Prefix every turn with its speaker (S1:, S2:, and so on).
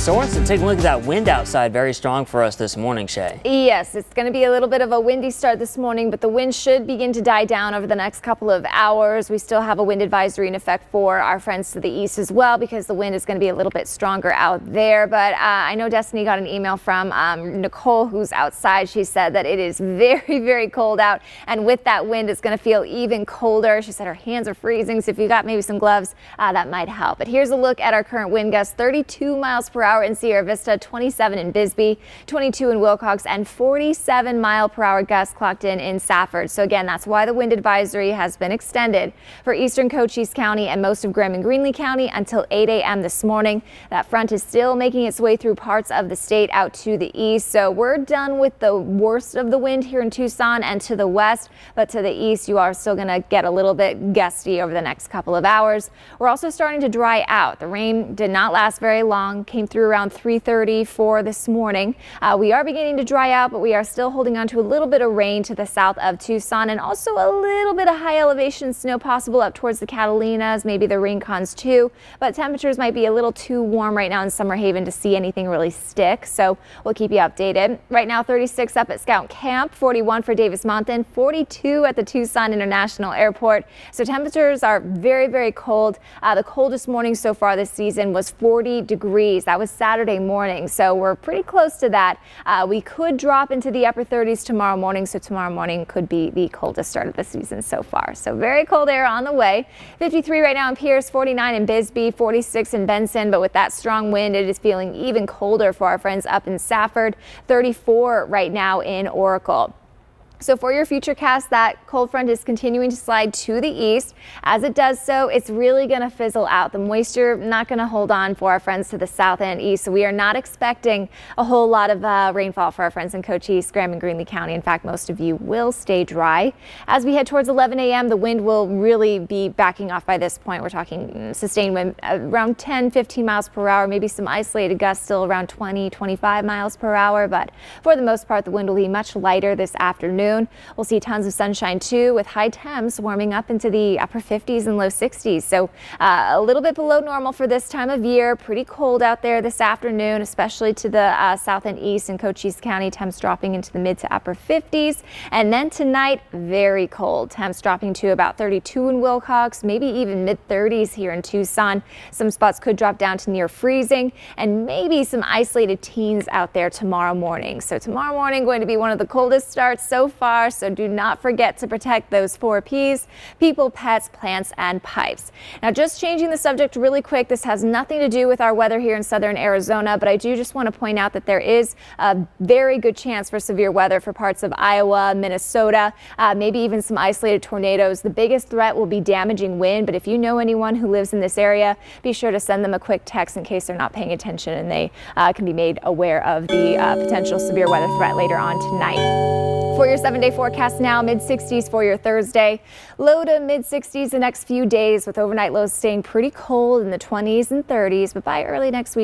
S1: Sorensen, take a look at that wind outside. Very strong for us this morning, Shea.
S2: Yes, it's going to be a little bit of a windy start this morning, but the wind should begin to die down over the next couple of hours. We still have a wind advisory in effect for our friends to the east as well, because the wind is going to be a little bit stronger out there. But I know Destiny got an email from Nicole, who's outside. She said that it is very, very cold out, and with that wind, it's going to feel even colder. She said her hands are freezing, so if you got maybe some gloves, that might help. But here's a look at our current wind gusts: 32 miles per hour in Sierra Vista, 27 in Bisbee, 22 in Wilcox, and 47 mile per hour gusts clocked in Safford. So again, that's why the wind advisory has been extended for eastern Cochise County and most of Graham and Greenlee County until 8 a.m. this morning. That front is still making its way through parts of the state out to the east. So we're done with the worst of the wind here in Tucson and to the west, but to the east, you are still going to get a little bit gusty over the next couple of hours. We're also starting to dry out. The rain did not last very long, came through around 3:34 this morning. We are beginning to dry out, but we are still holding on to a little bit of rain to the south of Tucson, and also a little bit of high elevation snow possible up towards the Catalinas, maybe the Rincons too. But temperatures might be a little too warm right now in Summer Haven to see anything really stick, so we'll keep you updated. Right now, 36 up at Scout Camp, 41 for Davis Mountain, 42 at the Tucson International Airport. So temperatures are very, very cold. The coldest morning so far this season was 40 degrees. That was Saturday morning, so we're pretty close to that. We could drop into the upper 30s tomorrow morning, so tomorrow morning could be the coldest start of the season so far. So very cold air on the way. 53 right now in Pierce, 49 in Bisbee, 46 in Benson, but with that strong wind, it is feeling even colder for our friends up in Safford. 34 right now in Oracle. So for your future cast, that cold front is continuing to slide to the east. As it does so, it's really going to fizzle out. The moisture not going to hold on for our friends to the south and east. So we are not expecting a whole lot of rainfall for our friends in Cochise, Graham and Greenlee County. In fact, most of you will stay dry. As we head towards 11 a.m., the wind will really be backing off by this point. We're talking sustained wind around 10, 15 miles per hour, maybe some isolated gusts still around 20, 25 miles per hour. But for the most part, the wind will be much lighter this afternoon. We'll see tons of sunshine too, with high temps warming up into the upper 50s and low 60s. So a little bit below normal for this time of year. Pretty cold out there this afternoon, especially to the south and east in Cochise County. Temps dropping into the mid to upper 50s. And then tonight, very cold. Temps dropping to about 32 in Wilcox, maybe even mid 30s here in Tucson. Some spots could drop down to near freezing, and maybe some isolated teens out there tomorrow morning. So tomorrow morning going to be one of the coldest starts so far. So do not forget to protect those 4 Ps: people, pets, plants, and pipes. Now, just changing the subject really quick, this has nothing to do with our weather here in southern Arizona, but I do just want to point out that there is a very good chance for severe weather for parts of Iowa, Minnesota, maybe even some isolated tornadoes. The biggest threat will be damaging wind, but if you know anyone who lives in this area, be sure to send them a quick text in case they're not paying attention, and they can be made aware of the potential severe weather threat later on tonight. For your 7-day forecast now, mid-60s for your Thursday. Low to mid-60s the next few days, with overnight lows staying pretty cold in the 20s and 30s. But by early next week,